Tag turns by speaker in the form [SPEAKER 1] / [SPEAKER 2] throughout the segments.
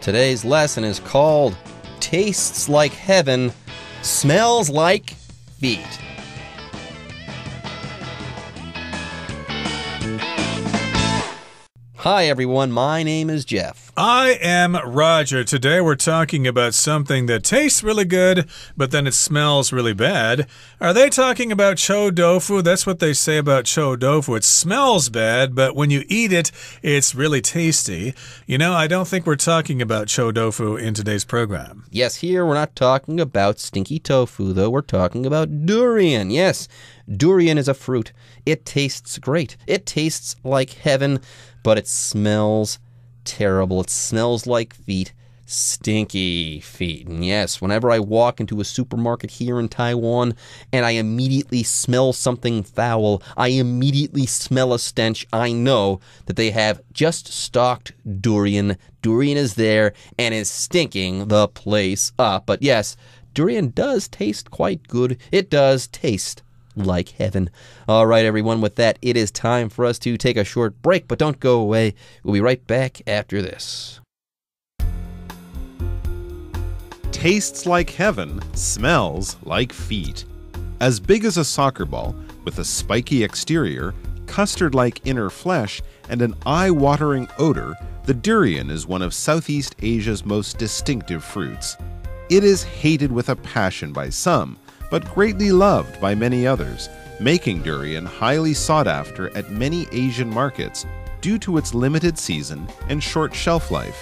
[SPEAKER 1] Today's lesson is called Tastes Like Heaven, Smells Like Feet. Hi everyone, my name is Jeff.
[SPEAKER 2] I am Roger. Today we're talking about something that tastes really good, but then it smells really bad. Are they talking about chou tofu? That's what they say about chou tofu. It smells bad, but when you eat it, it's really tasty. You know, I don't think we're talking about chou tofu in today's program.
[SPEAKER 1] Yes, here we're not talking about stinky tofu, though. We're talking about durian. Yes, durian is a fruit. It tastes great. It tastes like heaven, but it smells terrible. It smells like feet. Stinky feet. And yes, whenever I walk into a supermarket here in Taiwan and I immediately smell something foul, I immediately smell a stench, I know that they have just stocked durian. Durian is there and is stinking the place up. But yes, durian does taste quite good. It does taste like heaven. All right, everyone, with that, it is time for us to take a short break, but don't go away. We'll be right back after this.
[SPEAKER 3] Tastes like heaven, smells like feet. As big as a soccer ball, with a spiky exterior, custard-like inner flesh, and an eye-watering odor, the durian is one of Southeast Asia's most distinctive fruits. It is hated with a passion by some, but greatly loved by many others, making durian highly sought after at many Asian markets due to its limited season and short shelf life.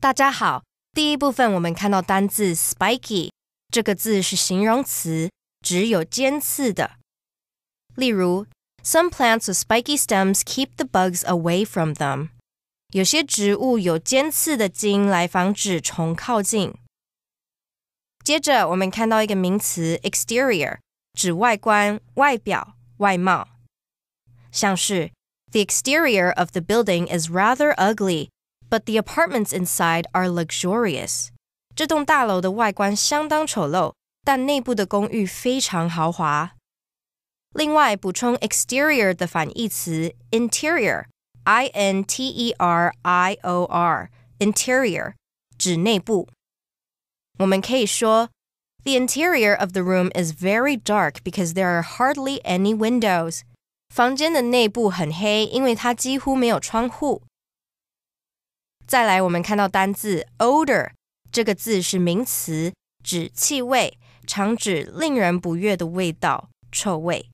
[SPEAKER 4] 大家好，第一部分我们看到单字 spiky， 这个字是形容词，指有尖刺的。例如 Some plants with spiky stems keep the bugs away from them. 有些植物有尖刺的茎来防止虫靠近。接着我们看到一个名词 exterior， 指外观、外表、外貌。像是 The exterior of the building is rather ugly, but the apartments inside are luxurious. 这栋大楼的外观相当丑陋，但内部的公寓非常豪华。另外补充 exterior 的反义词 interior。interior, interior, 指内部。我们可以说 The interior of the room is very dark because there are hardly any windows. 房间的内部很黑，因为它几乎没有窗户。再来，我们看到单字 odor， 这个字是名词，指气味，常指令人不悦的味道，臭味。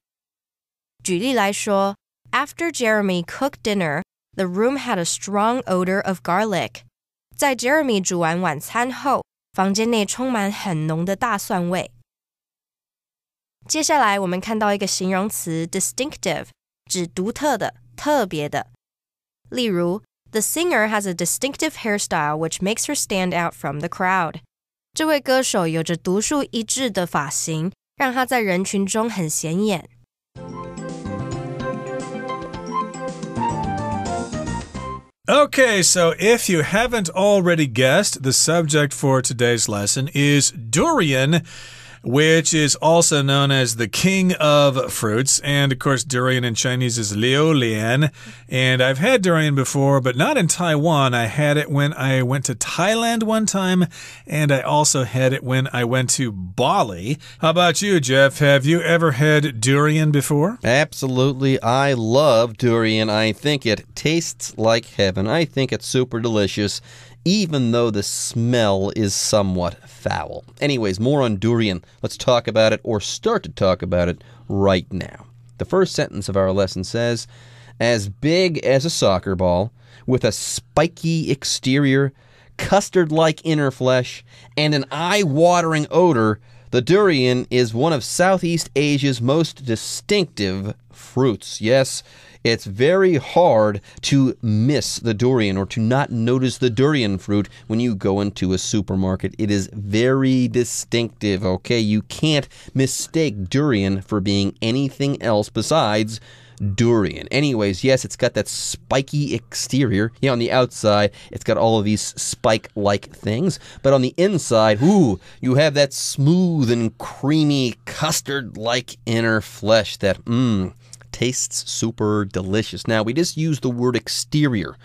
[SPEAKER 4] 举例来说 After Jeremy cooked dinner,The room had a strong odor of garlic. 在 Jeremy 煮完晚餐后，房间内充满很浓的大蒜味。接下来我们看到一个形容词 distinctive， 指独特的、特别的。例如 The singer has a distinctive hairstyle which makes her stand out from the crowd. 这位歌手有着独树一帜的发型，让他在人群中很显眼。
[SPEAKER 2] Okay, so if you haven't already guessed, the subject for today's lesson is durian, which is also known as the king of fruits. And of course, durian in Chinese is liu lian. And I've had durian before, but not in Taiwan. I had it when I went to Thailand one time, and I also had it when I went to Bali. How about you, Jeff? Have you ever had durian before?
[SPEAKER 1] Absolutely. I love durian. I think it tastes like heaven. I think it's super delicious, even though the smell is somewhat foul. Anyways, more on durian. Let's talk about it, or start to talk about it right now. The first sentence of our lesson says, as big as a soccer ball, with a spiky exterior, custard-like inner flesh, and an eye-watering odor, the durian is one of Southeast Asia's most distinctive fruits. Yes, it's very hard to miss the durian or to not notice the durian fruit when you go into a supermarket. It is very distinctive, okay? You can't mistake durian for being anything else besides durian. Anyways, yes, it's got that spiky exterior. Yeah, on the outside, it's got all of these spike-like things. But on the inside, ooh, you have that smooth and creamy custard-like inner flesh that, tastes super delicious. Now, we just used the word exterior.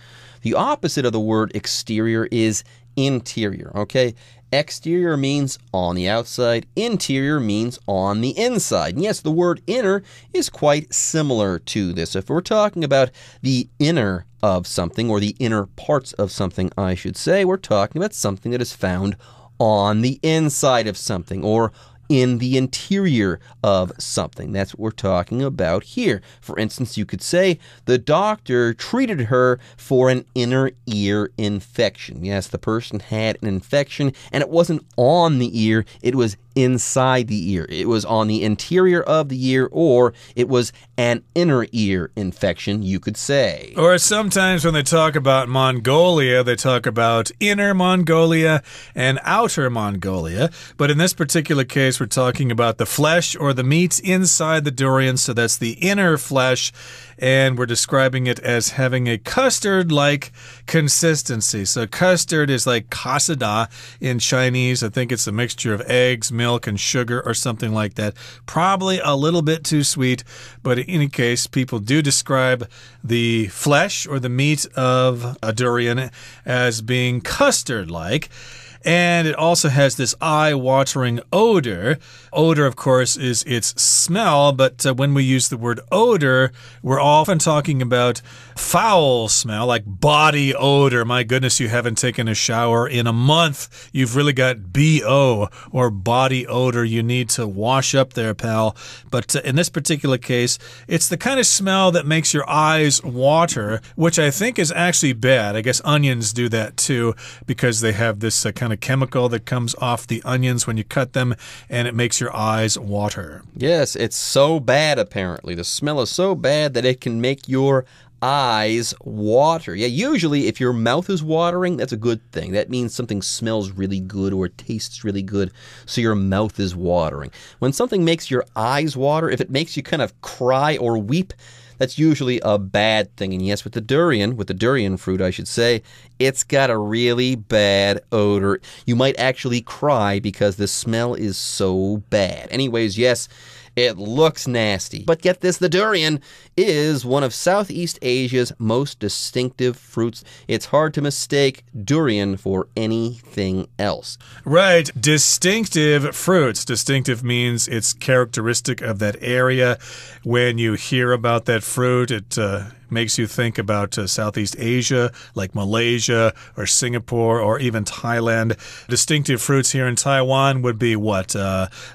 [SPEAKER 1] The opposite of the word exterior is interior, okay? Exterior means on the outside. Interior means on the inside. And yes, the word inner is quite similar to this. If we're talking about the inner of something, or the inner parts of something, I should say, we're talking about something that is found on the inside of something, or in the interior of something. That's what we're talking about here. For instance, you could say the doctor treated her for an inner ear infection. Yes, the person had an infection, and it wasn't on the ear, it was inside the ear. It was on the interior of the ear, or it was an inner ear infection, you could say.
[SPEAKER 2] Or sometimes when they talk about Mongolia, they talk about inner Mongolia and outer Mongolia. But in this particular case, we're talking about the flesh or the meat inside the durian. So that's the inner flesh. And we're describing it as having a custard-like consistency. So custard is like kasada in Chinese. I think it's a mixture of eggs, milk, and sugar or something like that. Probably a little bit too sweet, but in any case, people do describe the flesh or the meat of a durian as being custard-like. And it also has this eye-watering odor. Odor, of course, is its smell, but when we use the word odor, we're often talking about foul smell, like body odor. My goodness, you haven't taken a shower in a month. You've really got BO, or body odor. You need to wash up there, pal. But in this particular case, it's the kind of smell that makes your eyes water, which I think is actually bad. I guess onions do that too, because they have this kind of chemical that comes off the onions when you cut them, and it makes your eyes water.
[SPEAKER 1] Yes, it's so bad, apparently. The smell is so bad that it can make your eyes water. Yeah, usually if your mouth is watering, that's a good thing. That means something smells really good or tastes really good, so your mouth is watering. When something makes your eyes water, if it makes you kind of cry or weep, that's usually a bad thing. And yes, with the durian fruit, I should say, it's got a really bad odor. You might actually cry because the smell is so bad. Anyways, yes, it looks nasty. But get this, the durian is one of Southeast Asia's most distinctive fruits. It's hard to mistake durian for anything else.
[SPEAKER 2] Right, distinctive fruits. Distinctive means it's characteristic of that area. When you hear about that fruit, it makes you think about Southeast Asia, like Malaysia or Singapore or even Thailand. Distinctive fruits here in Taiwan would be what?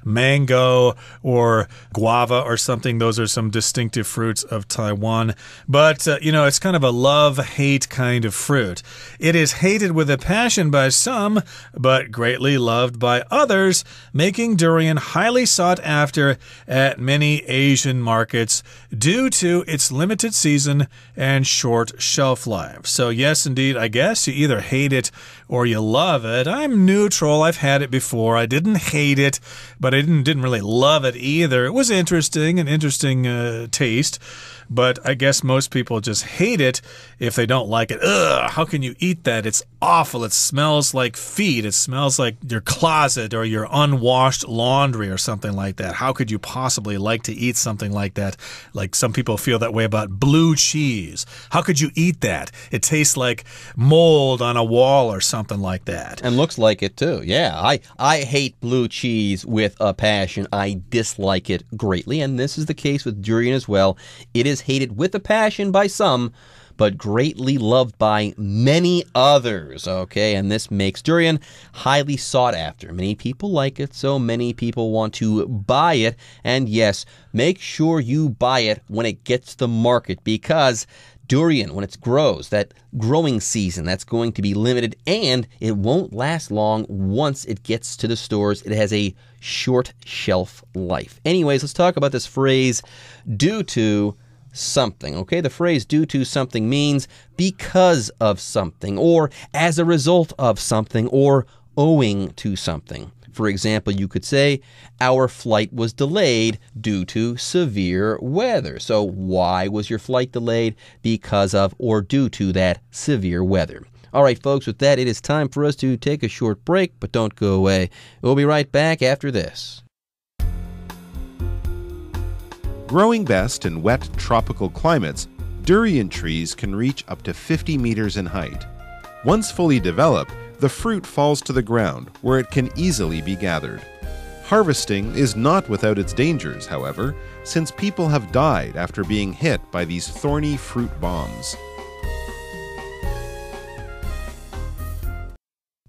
[SPEAKER 2] Mango or guava or something. Those are some distinctive fruits of Taiwan. But, you know, it's kind of a love-hate kind of fruit. It is hated with a passion by some, but greatly loved by others, making durian highly sought after at many Asian markets due to its limited season and short shelf life. So yes, indeed, I guess you either hate it or you love it. I'm neutral. I've had it before. I didn't hate it, but I didn't really love it either. It was interesting, an interesting taste. But I guess most people just hate it if they don't like it. Ugh, how can you eat that? It's awful. It smells like feet. It smells like your closet or your unwashed laundry or something like that. How could you possibly like to eat something like that? Like some people feel that way about blue cheese. How could you eat that? It tastes like mold on a wall or something like that.
[SPEAKER 1] And looks like it too. Yeah, I hate blue cheese with a passion. I dislike it greatly, and this is the case with durian as well. It is hated with a passion by some, but greatly loved by many others, okay? And this makes durian highly sought after. Many people like it, so many people want to buy it. And yes, make sure you buy it when it gets to the market, because durian, when it grows, that growing season, that's going to be limited, and it won't last long once it gets to the stores. It has a short shelf life. Anyways, let's talk about this phrase, due to something, okay? The phrase due to something means because of something, or as a result of something, or owing to something. For example, you could say, our flight was delayed due to severe weather. So why was your flight delayed? Because of or due to that severe weather. All right, folks, with that, it is time for us to take a short break, but don't go away. We'll be right back after this.
[SPEAKER 3] Growing best in wet tropical climates, durian trees can reach up to 50 meters in height. Once fully developed, the fruit falls to the ground, where it can easily be gathered. Harvesting is not without its dangers, however, since people have died after being hit by these thorny fruit bombs.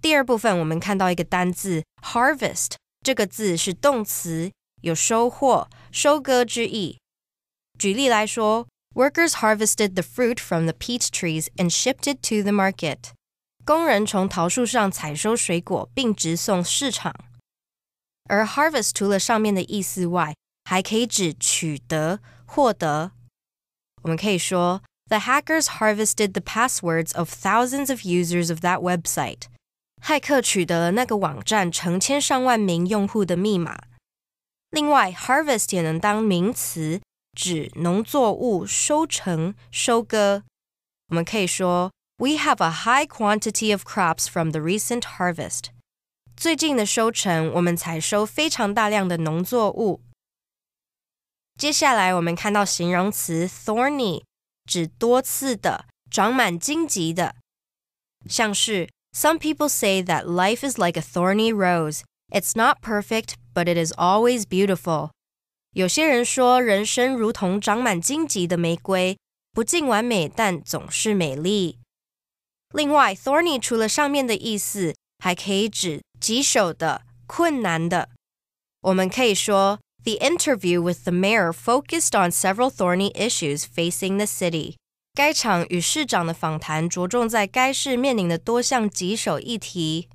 [SPEAKER 4] 第二部分我们看到一个单字 harvest， 这个字是动词，有收获、收割之意。举例来说 Workers harvested the fruit from the peach trees and shipped it to the market. 工人从桃树上采收水果并直送市场。而 harvest 除了上面的意思外，还可以指取得、获得。我们可以说 The hackers harvested the passwords of thousands of users of that website. 骇客取得了那个网站成千上万名用户的密码。另外 harvest 也能当名词，指农作物收成、收割。我们可以说 We have a high quantity of crops from the recent harvest. 最近的收成，我们采收非常大量的农作物。接下来我们看到形容词 thorny， 指多刺的、长满荆棘的。像是 Some people say that life is like a thorny rose. It's not perfect, but it is always beautiful. 有些人说人生如同长满荆棘的玫瑰，不尽完美，但总是美丽。另外 thorny 除了上面的意思，还可以指棘手的、困难的。我们可以说 The interview with the mayor focused on several thorny issues facing the city. 该场与市长的访谈着重在该市面临的多项棘手议题。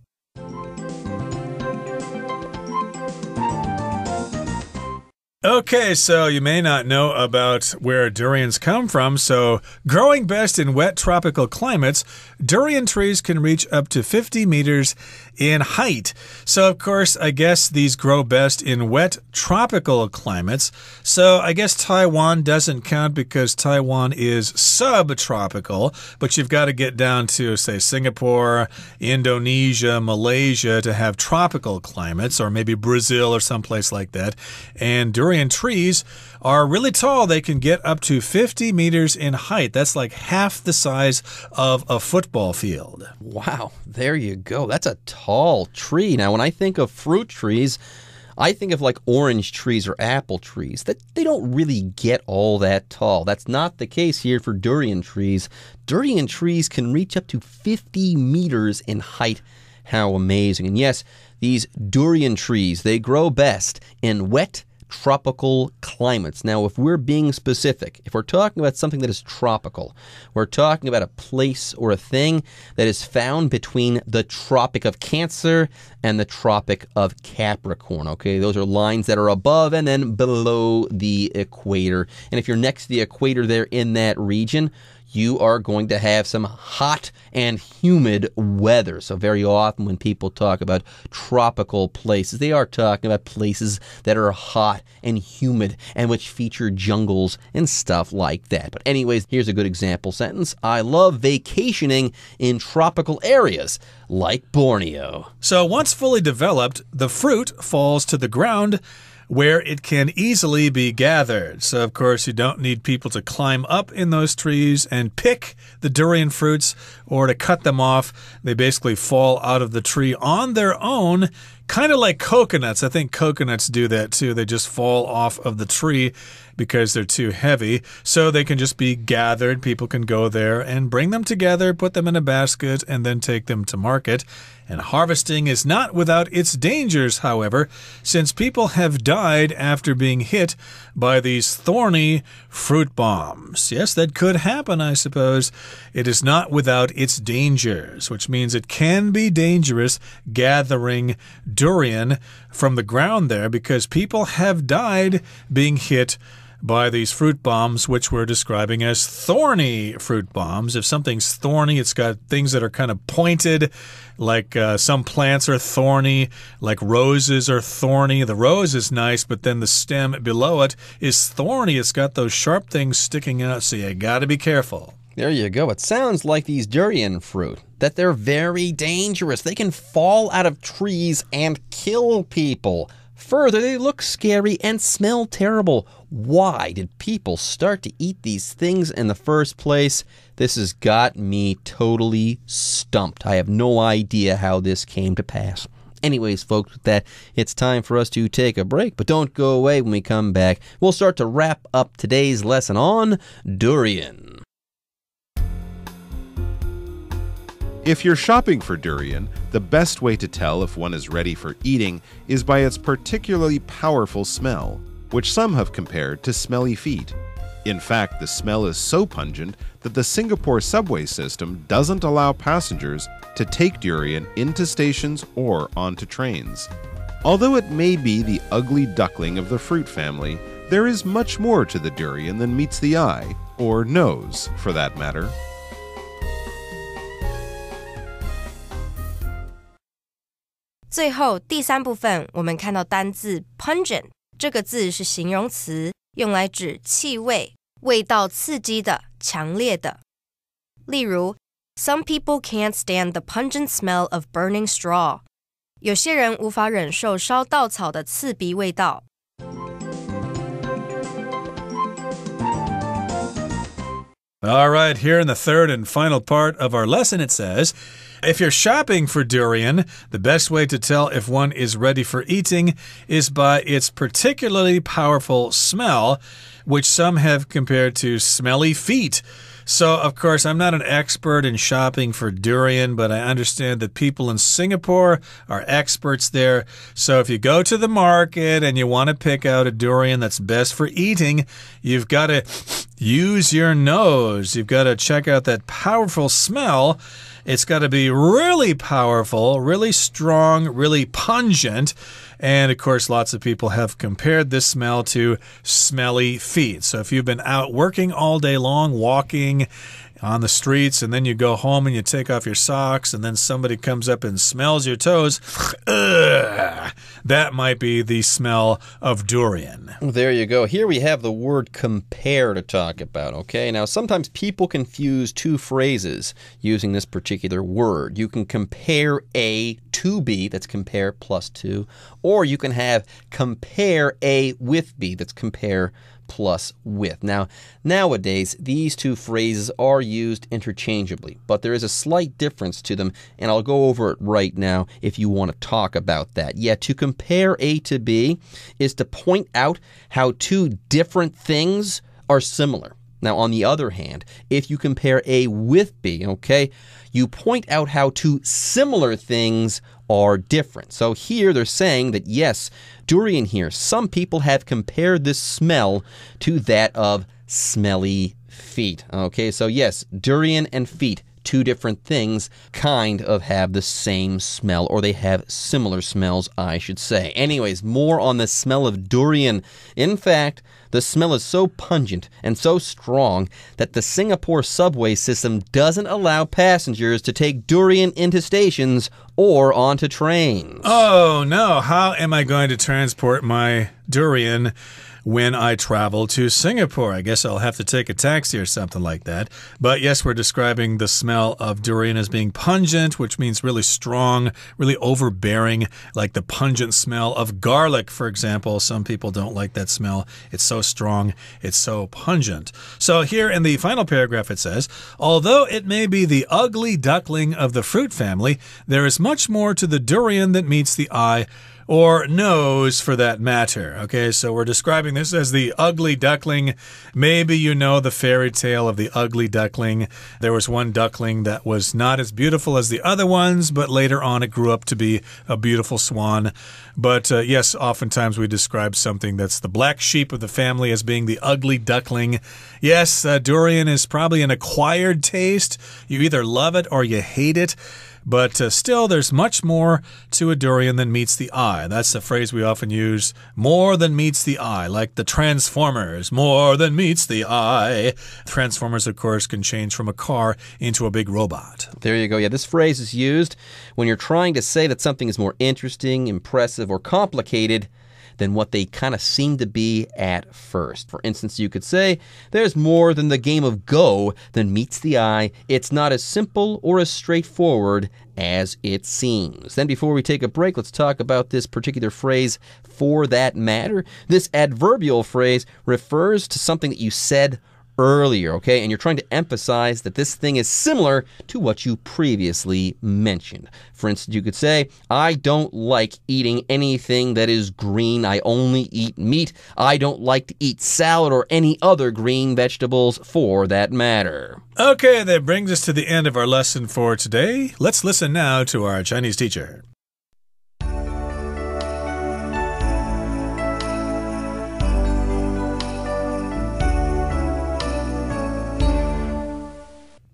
[SPEAKER 2] Okay, so you may not know about where durians come from. So, growing best in wet tropical climates, durian trees can reach up to 50 meters in height. So, of course, I guess these grow best in wet tropical climates. So, I guess Taiwan doesn't count because Taiwan is subtropical, but you've got to get down to, say, Singapore, Indonesia, Malaysia to have tropical climates, or maybe Brazil or someplace like that. And durian trees are really tall. They can get up to 50 meters in height. That's like half the size of a football field.
[SPEAKER 1] Wow, there you go. That's a tall tree. Now, when I think of fruit trees, I think of like orange trees or apple trees. They don't really get all that tall. That's not the case here for durian trees. Durian trees can reach up to 50 meters in height. How amazing. And yes, these durian trees, they grow best in wet tropical climates. Now, if we're being specific, if we're talking about something that is tropical, we're talking about a place or a thing that is found between the Tropic of Cancer and the Tropic of Capricorn, okay? Those are lines that are above and then below the equator. And if you're next to the equator there in that region, you are going to have some hot and humid weather. So very often when people talk about tropical places, they are talking about places that are hot and humid and which feature jungles and stuff like that. But anyways, here's a good example sentence. I love vacationing in tropical areas like Borneo.
[SPEAKER 2] So once fully developed, the fruit falls to the ground where it can easily be gathered. So, of course, you don't need people to climb up in those trees and pick the durian fruits or to cut them off. They basically fall out of the tree on their own, kind of like coconuts. I think coconuts do that too. They just fall off of the tree because they're too heavy. So they can just be gathered. People can go there and bring them together, put them in a basket, and then take them to market. And harvesting is not without its dangers, however, since people have died after being hit by these thorny fruit bombs. Yes, that could happen, I suppose. It is not without its dangers, which means it can be dangerous gathering durian from the ground there because people have died being hit by these fruit bombs, which we're describing as thorny fruit bombs. If something's thorny, it's got things that are kind of pointed, like some plants are thorny, like roses are thorny. The rose is nice, but then the stem below it is thorny. It's got those sharp things sticking out, so you gotta be careful.
[SPEAKER 1] There you go. It sounds like these durian fruit, that they're very dangerous. They can fall out of trees and kill people. Further, they look scary and smell terrible. Why did people start to eat these things in the first place? This has got me totally stumped. I have no idea how this came to pass. Anyways, folks, with that, it's time for us to take a break. But don't go away. When we come back, we'll start to wrap up today's lesson on durian.
[SPEAKER 3] If you're shopping for durian, the best way to tell if one is ready for eating is by its particularly powerful smell, which some have compared to smelly feet. In fact, the smell is so pungent that the Singapore subway system doesn't allow passengers to take durian into stations or onto trains. Although it may be the ugly duckling of the fruit family, there is much more to the durian than meets the eye, or nose, for that matter.
[SPEAKER 4] 最后第三部分，我们看到单字 pungent 这个字是形容词，用来指气味、味道刺激的、强烈的。例如 Some people can't stand the pungent smell of burning straw. 有些人无法忍受烧稻草的刺鼻味道。
[SPEAKER 2] All right, here in the third and final part of our lesson, it says, if you're shopping for durian, the best way to tell if one is ready for eating is by its particularly powerful smell, which some have compared to smelly feet. So, of course, I'm not an expert in shopping for durian, but I understand that people in Singapore are experts there. So if you go to the market and you want to pick out a durian that's best for eating, you've got to use your nose. You've got to check out that powerful smell. It's got to be really powerful, really strong, really pungent. And, of course, lots of people have compared this smell to smelly feet. So if you've been out working all day long, walking on the streets, and then you go home and you take off your socks, and then somebody comes up and smells your toes, that might be the smell of durian.
[SPEAKER 1] There you go. Here we have the word compare to talk about, okay? Now, sometimes people confuse two phrases using this particular word. You can compare A to B, that's compare plus to, or you can have compare A with B, that's compare plus with. Now, nowadays, these two phrases are used interchangeably, but there is a slight difference to them, and I'll go over it right now if you want to talk about that. Yeah, to compare A to B is to point out how two different things are similar. Now, on the other hand, if you compare A with B, okay, you point out how two similar things are different. So here they're saying that, yes, durian here, some people have compared this smell to that of smelly feet. Okay, so yes, durian and feet, two different things, kind of have the same smell, or they have similar smells, I should say. Anyways, more on the smell of durian. In fact, the smell is so pungent and so strong that the Singapore subway system doesn't allow passengers to take durian into stations or onto trains.
[SPEAKER 2] Oh, no. How am I going to transport my durian when I travel to Singapore? I guess I'll have to take a taxi or something like that. But yes, we're describing the smell of durian as being pungent, which means really strong, really overbearing, like the pungent smell of garlic, for example. Some people don't like that smell. It's so strong, it's so pungent. So here in the final paragraph it says, although it may be the ugly duckling of the fruit family, there is much more to the durian that meets the eye, or nose for that matter. Okay, so we're describing this as the ugly duckling. Maybe you know the fairy tale of the ugly duckling. There was one duckling that was not as beautiful as the other ones, but later on it grew up to be a beautiful swan. But yes, oftentimes we describe something that's the black sheep of the family as being the ugly duckling. Yes, durian is probably an acquired taste. You either love it or you hate it. But still, there's much more to a durian than meets the eye. That's the phrase we often use, more than meets the eye, like the Transformers, more than meets the eye. Transformers, of course, can change from a car into a big robot.
[SPEAKER 1] There you go. Yeah, this phrase is used when you're trying to say that something is more interesting, impressive, or complicated than what they kind of seem to be at first. For instance, you could say, there's more than the game of Go than meets the eye. It's not as simple or as straightforward as it seems. Then before we take a break, let's talk about this particular phrase, for that matter. This adverbial phrase refers to something that you said earlier, okay? And you're trying to emphasize that this thing is similar to what you previously mentioned. For instance, you could say, I don't like eating anything that is green. I only eat meat. I don't like to eat salad or any other green vegetables for that matter.
[SPEAKER 2] Okay, that brings us to the end of our lesson for today. Let's listen now to our Chinese teacher.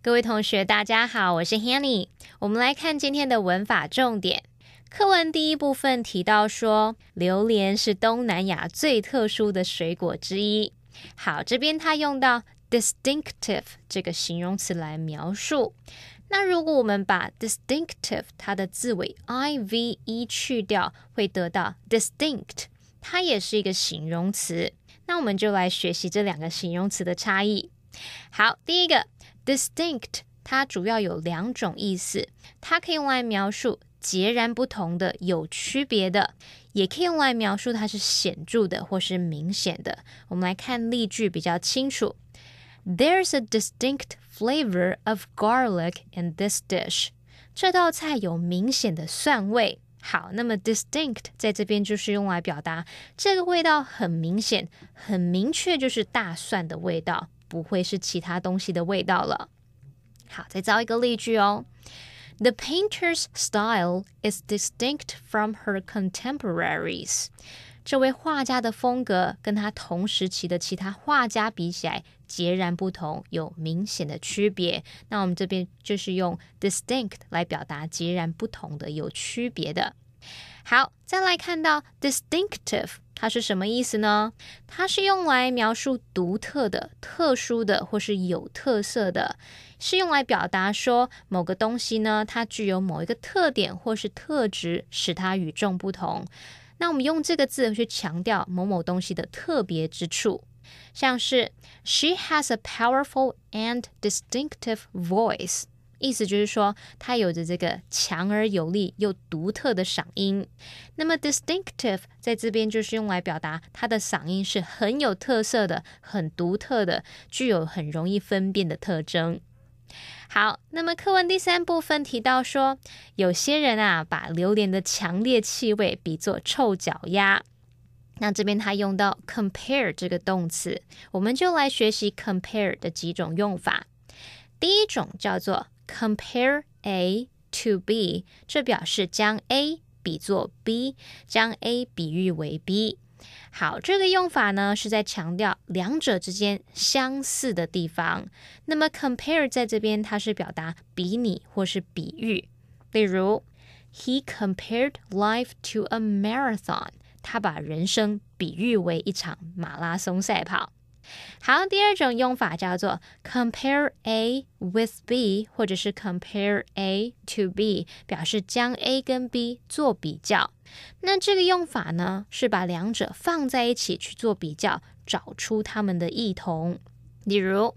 [SPEAKER 5] 各位同学大家好，我是 Hanny。 我们来看今天的文法重点。课文第一部分提到说，榴莲是东南亚最特殊的水果之一。好，这边他用到 distinctive 这个形容词来描述。那如果我们把 distinctive 它的字尾 ive 去掉，会得到 distinct， 它也是一个形容词。那我们就来学习这两个形容词的差异。好，第一个distinct 它主要有两种意思，它可以用来描述截然不同的、有区别的，也可以用来描述它是显著的或是明显的。我们来看例句比较清楚。There's a distinct flavor of garlic in this dish. 这道菜有明显的蒜味。好，那么 distinct 在这边就是用来表达这个味道很明显、很明确，就是大蒜的味道，不会是其他东西的味道了。好，再造一个例句哦。The painter's style is distinct from her contemporaries. 这位画家的风格跟他同时期的其他画家比起来截然不同，有明显的区别。那我们这边就是用 distinct 来表达截然不同的、有区别的。好，再来看到 distinctive， 它是什么意思呢？它是用来描述独特的、特殊的或是有特色的，是用来表达说某个东西呢，它具有某一个特点或是特质，使它与众不同。那我们用这个字去强调某某东西的特别之处，像是 She has a powerful and distinctive voice， 意思就是说她有着这个强而有力又独特的嗓音。那么 distinctive 在这边就是用来表达她的嗓音是很有特色的、很独特的，具有很容易分辨的特征。好，那么课文第三部分提到说，有些人把榴莲的强烈气味比作臭脚丫。那这边他用到 compare 这个动词，我们就来学习 compare 的几种用法。第一种叫做 compare A to B， 这表示将 A 比作 B， 将 A 比喻为 B。好，这个用法呢是在强调两者之间相似的地方。那么 compare 在这边它是表达比拟或是比喻。例如 He compared life to a marathon， 他把人生比喻为一场马拉松赛跑。好，第二种用法叫做 compare A with B， 或者是 compare A to B， 表示将 A 跟 B 做比较。那这个用法呢，是把两者放在一起去做比较，找出他们的异同。例如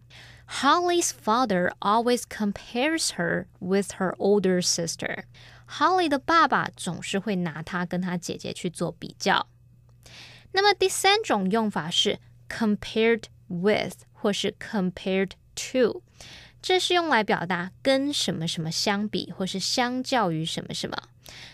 [SPEAKER 5] Holly's father always compares her with her older sister。 Holly 的爸爸总是会拿她跟她姐姐去做比较。那么第三种用法是compared with 或是 compared to， 这是用来表达跟什么什么相比或是相较于什么什么。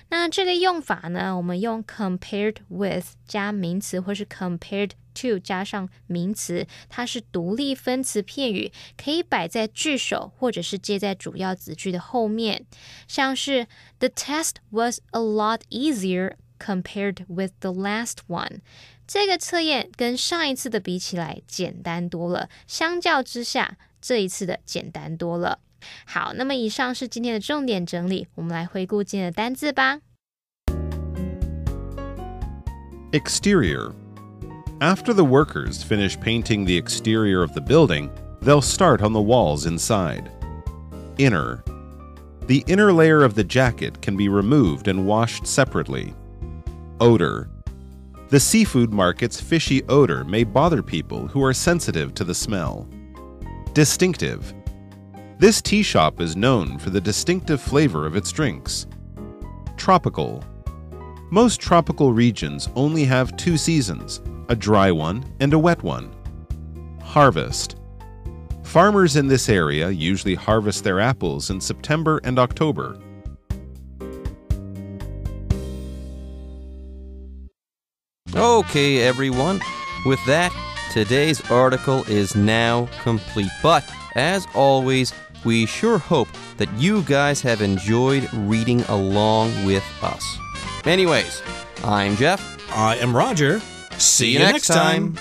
[SPEAKER 5] 那这个用法呢，我们用 compared with 加名词或是 compared to 加上名词，它是独立分词片语，可以摆在句首或者是接在主要子句的后面。像是 The test was a lot easier compared with the last one， 这个测验跟上一次的比起来简单多了，相较之下这一次的简单多了。好，那么以上是今天的重点整理，我们来回顾今天的单字吧。
[SPEAKER 3] Exterior. After the workers finish painting the exterior of the building, they'll start on the walls inside. Inner. The inner layer of the jacket can be removed and washed separately. Odor. The seafood market's fishy odor may bother people who are sensitive to the smell. Distinctive. This tea shop is known for the distinctive flavor of its drinks. Tropical. Most tropical regions only have 2 seasons, a dry one and a wet one. Harvest. Farmers in this area usually harvest their apples in September and October.
[SPEAKER 1] Okay, everyone. With that, today's article is now complete. But, as always, we sure hope that you guys have enjoyed reading along with us. Anyways, I'm Jeff.
[SPEAKER 2] I am Roger.
[SPEAKER 1] See you next time.